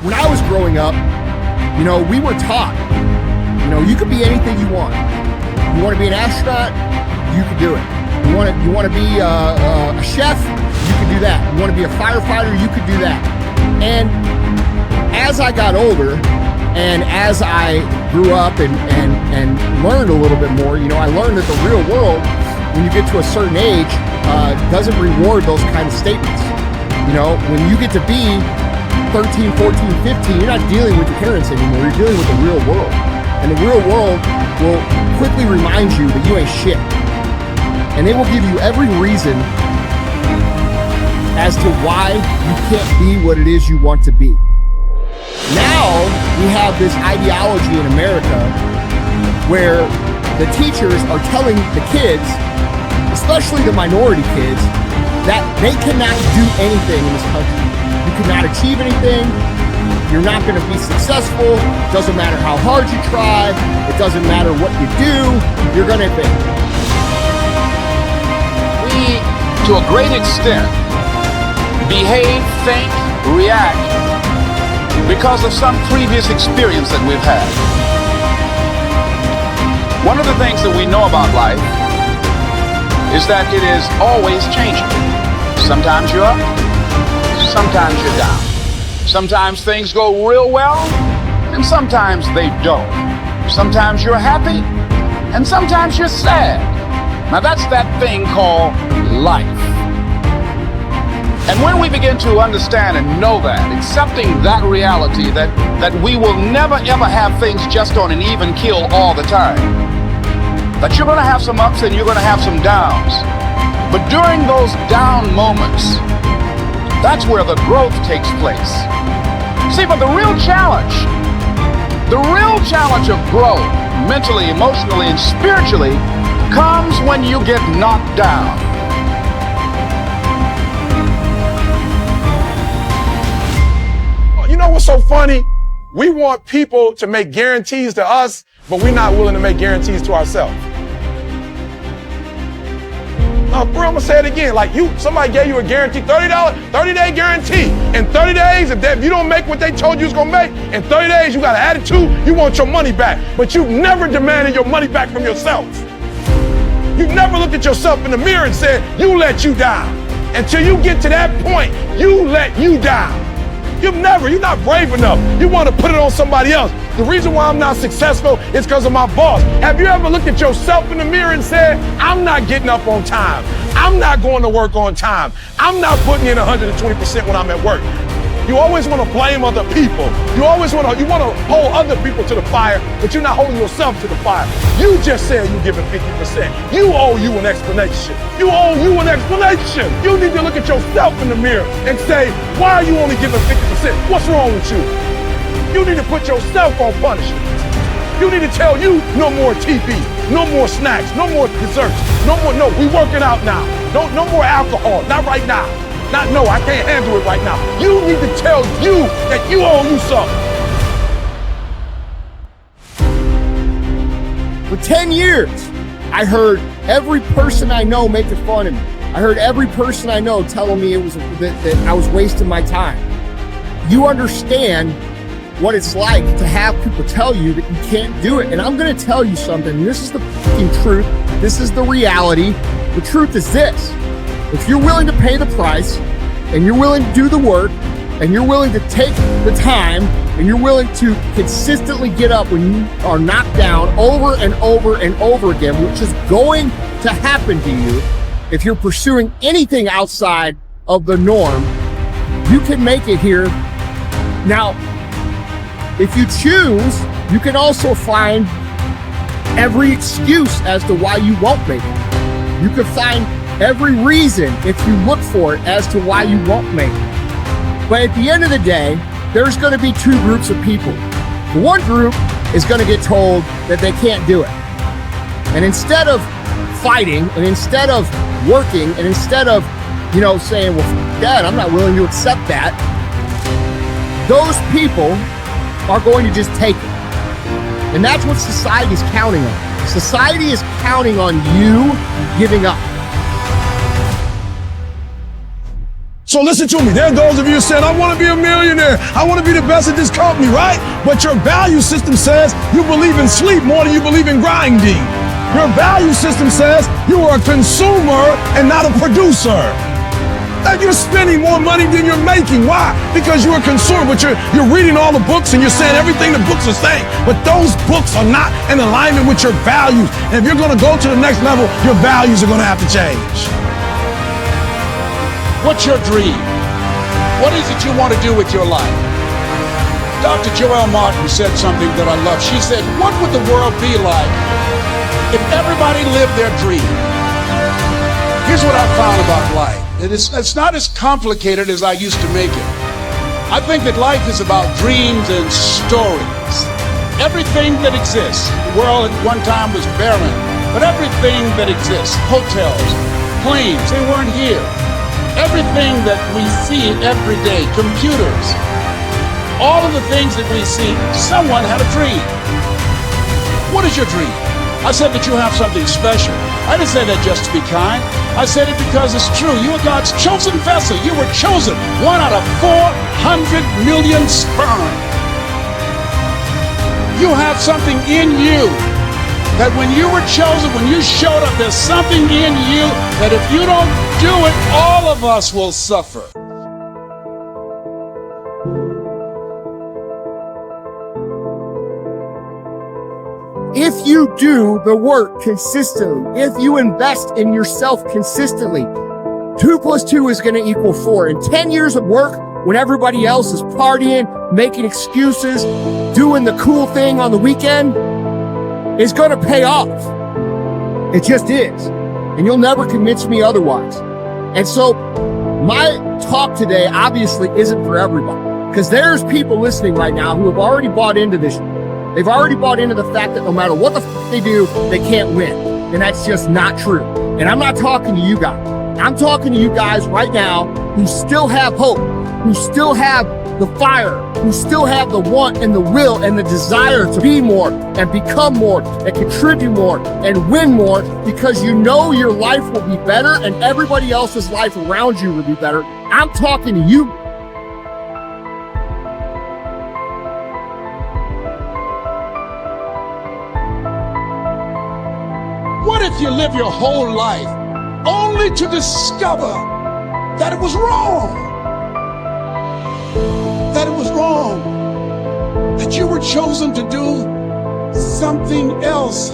when I was growing up, we were taught, you could be anything you want. You want to be an astronaut, you can do it. You want to be a chef, you can do that. You want to be a firefighter, you could do that. And as I got older, and as I grew up and learned a little bit more, I learned that the real world, when you get to a certain age, doesn't reward those kind of statements. When you get to be 13, 14, 15, you're not dealing with your parents anymore. You're dealing with the real world. And the real world will quickly remind you that you ain't shit. And they will give you every reason as to why you can't be what it is you want to be. Now we have this ideology in America where the teachers are telling the kids, especially the minority kids, that they cannot do anything in this country. You cannot achieve anything. You're not going to be successful. It doesn't matter how hard you try. It doesn't matter what you do. You're going to fail. We, to a great extent, behave, think, react because of some previous experience that we've had. One of the things that we know about life is that it is always changing. Sometimes you're up, sometimes you're down. Sometimes things go real well, and sometimes they don't. Sometimes you're happy, and sometimes you're sad. Now that's that thing called life. And when we begin to understand and know that, accepting that reality that we will never ever have things just on an even keel all the time, that you're going to have some ups and you're going to have some downs. But during those down moments, that's where the growth takes place. See, but the real challenge of growth, mentally, emotionally, and spiritually, comes when you get knocked down. You know what's so funny? We want people to make guarantees to us, but we're not willing to make guarantees to ourselves. Bro, I'm gonna say it again. Like somebody gave you a guarantee, $30, 30-day guarantee. In 30 days, if you don't make what they told you was gonna make, in 30 days you got an attitude, you want your money back. But you've never demanded your money back from yourself. You've never looked at yourself in the mirror and said, you let you down. Until you get to that point, you let you down. You're not brave enough. You want to put it on somebody else. The reason why I'm not successful is because of my boss. Have you ever looked at yourself in the mirror and said, I'm not getting up on time. I'm not going to work on time. I'm not putting in 120% when I'm at work. You always want to blame other people. You want to hold other people to the fire, but you're not holding yourself to the fire. You just said you're giving 50%. You owe you an explanation. You owe you an explanation. You need to look at yourself in the mirror and say, why are you only giving 50%? What's wrong with you? You need to put yourself on punishment. You need to tell you no more TV, no more snacks, no more desserts, we working out now. No more alcohol, not right now. I can't handle it right now. You need to tell you that you owe you something. For 10 years, I heard every person I know making fun of me. I heard every person I know telling me that I was wasting my time. You understand what it's like to have people tell you that you can't do it. And I'm going to tell you something. This is the fucking truth. This is the reality. The truth is this. If you're willing to pay the price, and you're willing to do the work, and you're willing to take the time, and you're willing to consistently get up when you are knocked down over and over and over again, which is going to happen to you if you're pursuing anything outside of the norm, you can make it here. Now, if you choose, you can also find every excuse as to why you won't make it. You can find every reason, if you look for it, as to why you won't make it. But at the end of the day, there's going to be two groups of people. The one group is going to get told that they can't do it. And instead of fighting, and instead of working, and instead of, saying, well, Dad, I'm not willing to accept that, those people are going to just take it. And that's what society is counting on. Society is counting on you giving up. So listen to me. There are those of you saying, I want to be a millionaire. I want to be the best at this company, right? But your value system says you believe in sleep more than you believe in grinding. Your value system says you are a consumer and not a producer. That you're spending more money than you're making. Why? Because you're a consumer, but you're reading all the books and you're saying everything the books are saying. But those books are not in alignment with your values. And if you're going to go to the next level, your values are going to have to change. What's your dream? What is it you want to do with your life? Dr. Joelle Martin said something that I love. She said, what would the world be like if everybody lived their dream? Here's what I found about life. It's not as complicated as I used to make it. I think that life is about dreams and stories. Everything that exists, the world at one time was barren, but everything that exists, hotels, planes, they weren't here. Everything that we see every day, computers, all of the things that we see, someone had a dream. What is your dream? I said that you have something special. I didn't say that just to be kind. I said it because it's true. You are God's chosen vessel. You were chosen, 1 out of 400 million sperm. You have something in you that when you were chosen, when you showed up, there's something in you that if you don't do it, all of us will suffer. If you do the work consistently, if you invest in yourself consistently, 2 plus 2 is going to equal 4. And 10 years of work when everybody else is partying, making excuses, doing the cool thing on the weekend is going to pay off. It just is. And you'll never convince me otherwise. And so my talk today obviously isn't for everybody, because there's people listening right now who have already bought into this. They've already bought into the fact that no matter what the they do, they can't win. And that's just not true. And I'm not talking to you guys. I'm talking to you guys right now who still have hope, who still have the fire, who still have the want and the will and the desire to be more and become more and contribute more and win more, because you know your life will be better and everybody else's life around you will be better. I'm talking to you. What if you live your whole life only to discover that it was wrong? That it was wrong, that you were chosen to do something else